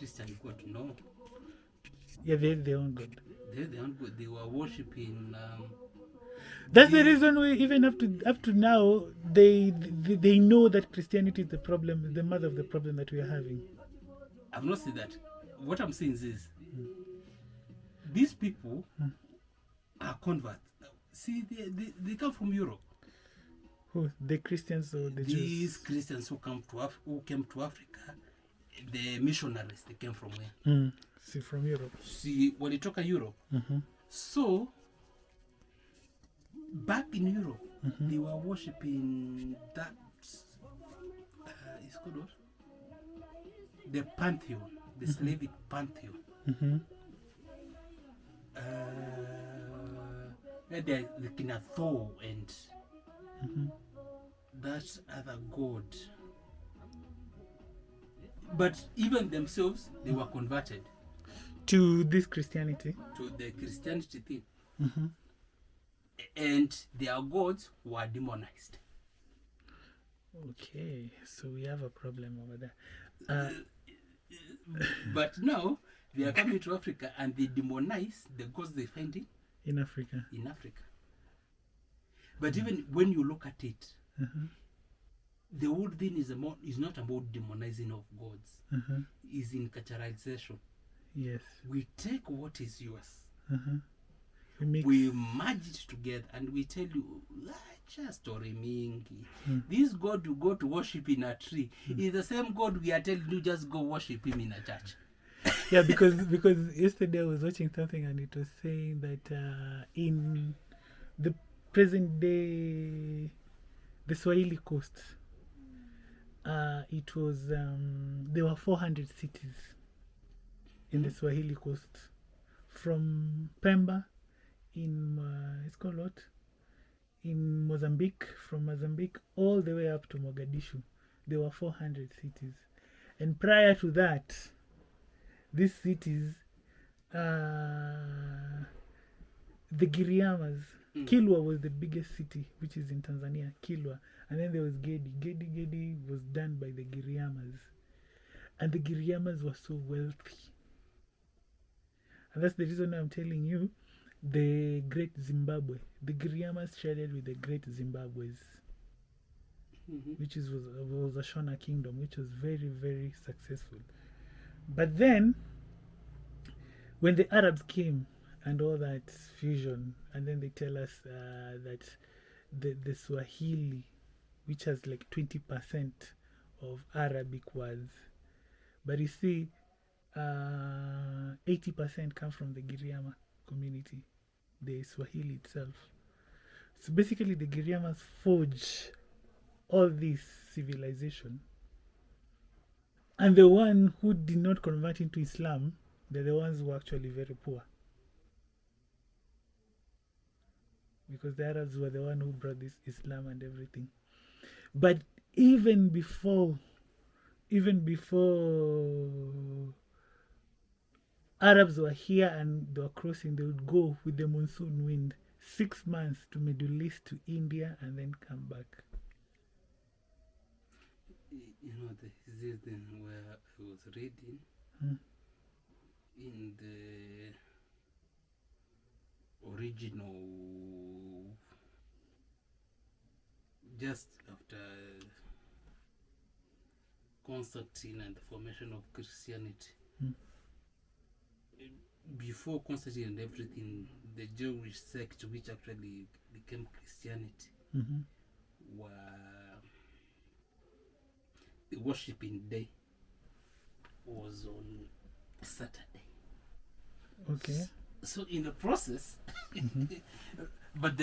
Christian God. No. Yeah, they had their own God. They're the own God. They were worshipping. That's the reason why even up to now they know that Christianity is the problem, the mother of the problem that we are having. I've not said that. What I'm saying is, these people are converts. See, they come from Europe. Who? The Christians or the These Jews? Christians who came to Africa, the missionaries, they came from where? See, from Europe. See, walitoka Europe. So, back in Europe, they were worshipping that. It's called what? The pantheon, the Slavic pantheon. Where the Kina Thor and that other god. But even themselves, they were converted To this Christianity. to the Christianity thing. And their gods were demonized. Okay, so we have a problem over there. But now, they are coming to Africa and they demonize the gods they find In Africa. in Africa. But even when you look at it, the whole thing is not about demonizing of gods. It's in culturalization. Yes. We take what is yours, We we merge it together, and we tell you, just story mingi. This God you go to worship in a tree is the same God we are telling you just go worship him in a church. Yeah, because yesterday I was watching something and it was saying that in the present day, the Swahili coast, it was there were 400 cities in the Swahili coast, from Pemba in it's called what? In Mozambique, from Mozambique all the way up to Mogadishu. There were 400 cities, and prior to that, these cities, the Giriamas, Kilwa was the biggest city, which is in Tanzania, Kilwa. And then there was Gedi. Gedi was done by the Giriamas. And the Giriamas were so wealthy. And that's the reason I'm telling you, the Great Zimbabwe. The Giriamas traded with the Great Zimbabwe's, which was a Shona kingdom, which was very, very successful. But then, when the Arabs came and all that fusion, and then they tell us that the Swahili, which has like 20% of Arabic words, but you see, 80% come from the Giriama community, the Swahili itself. So basically, the Giriamas forge all this civilization. And the one who did not convert into Islam, they're the ones who were actually very poor. Because the Arabs were the one who brought this Islam and everything. But even before Arabs were here and they were crossing, they would go with the monsoon wind 6 months to Middle East, to India, and then come back. You know, this thing where I was reading in the original, just after Constantine and the formation of Christianity. Before Constantine and everything, the Jewish sect, which actually became Christianity, were the worshipping day was on Saturday. Okay. So in the process, but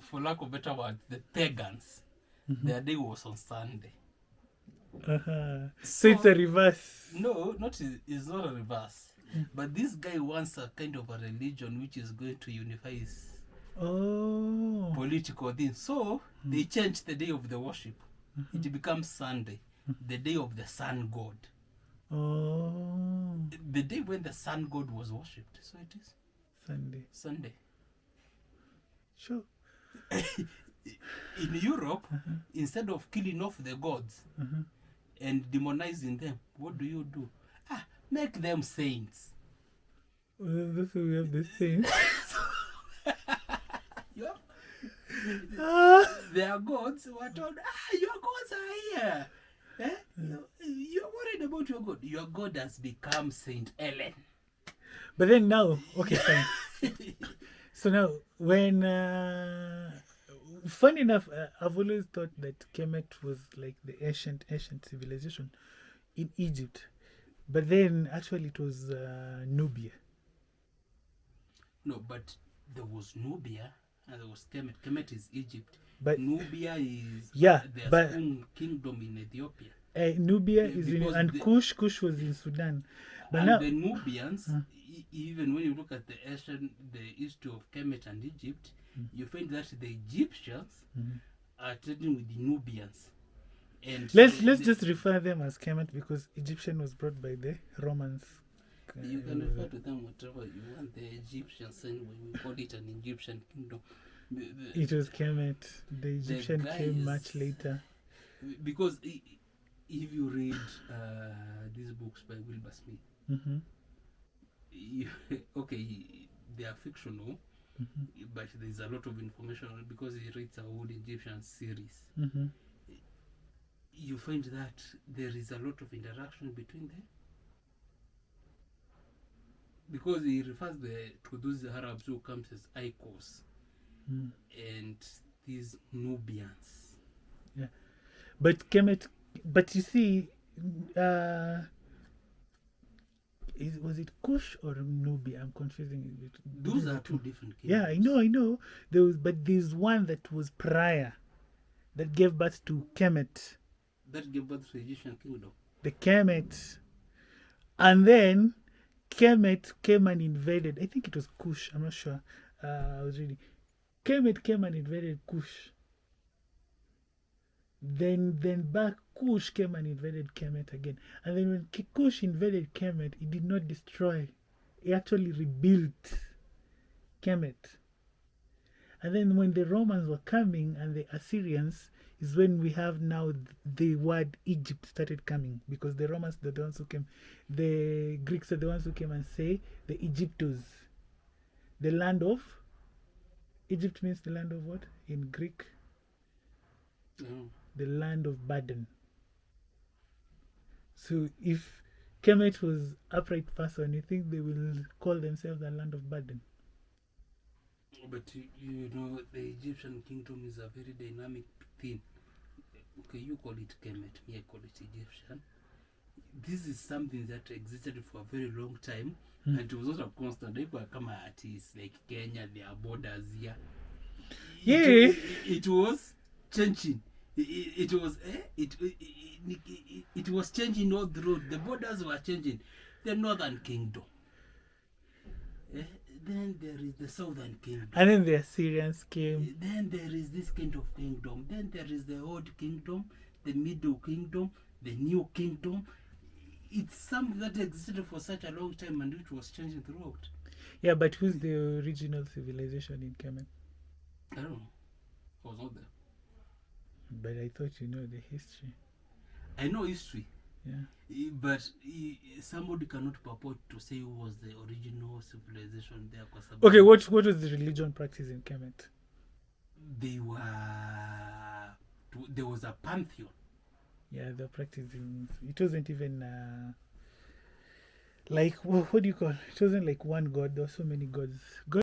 for lack of better word, the pagans, their day was on Sunday. So it's a reverse. No, it's not a reverse. But this guy wants a kind of a religion which is going to unify his political thing. So they changed the day of the worship. It becomes Sunday, the day of the sun god. The day when the sun god was worshipped. So it is Sunday. Sure. In Europe, instead of killing off the gods and demonizing them, what do? make them saints. That's why we have the same. Yeah. Their gods were told, your gods are here. Eh? You're worried about your God. Your God has become Saint Ellen. But then now, okay, fine. So now, when funny enough, I've always thought that Kemet was like the ancient civilization in Egypt, but then actually it was Nubia. No, but there was Nubia and there was Kemet. Kemet is Egypt. But Nubia is yeah, their but own kingdom in Ethiopia. Nubia is in, Because and the- Kush was in Sudan. But And now, the Nubians, even when you look at the history of Kemet and Egypt, you find that the Egyptians are trading with the Nubians. And let's the- just refer them as Kemet because Egyptian was brought by the Romans. You can refer to them whatever you want. The Egyptians, anyway, we call it an Egyptian kingdom. It was Kemet. The Egyptian came guys- much later. Because if you read these books by Wilbur Smith, Mm-hmm. okay, they are fictional, but there's a lot of information on it because he writes a old Egyptian series. Mm-hmm. You find that there is a lot of interaction between them because he refers to those Arabs who comes as Icos and these Nubians. But Kemet, but you see, was it Kush or Nubia? I'm confusing it. Those are two different Yeah, kingdoms. I know. But there's one that was prior that gave birth to Kemet, That gave birth to the Egyptian kingdom. the Kemet, and then Kemet came and invaded. I think it was Kush. I'm not sure. I was reading. Kemet came and invaded Kush. Then back Kush came and invaded Kemet again. And then when Kush invaded Kemet, it did not destroy. It actually rebuilt Kemet. And then when the Romans were coming and the Assyrians is when we have now the word Egypt started coming, because the Romans are the ones who came. The Greeks are the ones who came and say the Egyptos. The land of Egypt means the land of what in Greek? The land of burden. So if Kemet was upright person, you think they will call themselves the land of burden? But you know, the Egyptian kingdom is a very dynamic thing. Okay, you call it Kemet, me I call it Egyptian. This is something that existed for a very long time, and it was also constant. They were come artists like Kenya, their borders here. Yeah. It was changing. It was changing all the road. The borders were changing. The northern kingdom. Then there is the southern kingdom. And then the Assyrians came. Then there is this kind of kingdom. Then there is the old kingdom, the middle kingdom, the new kingdom. It's something that existed for such a long time and it was changing throughout. Yeah, but who's the original civilization in Kemet? I don't know. I was not there. But I thought you know the history. I know history. Yeah. But somebody cannot purport to say who was the original civilization there. Okay, what was the religion practiced in Kemet? There was a pantheon. Yeah, they're practicing. It wasn't even like what do you call? It wasn't like one god. There were so many gods.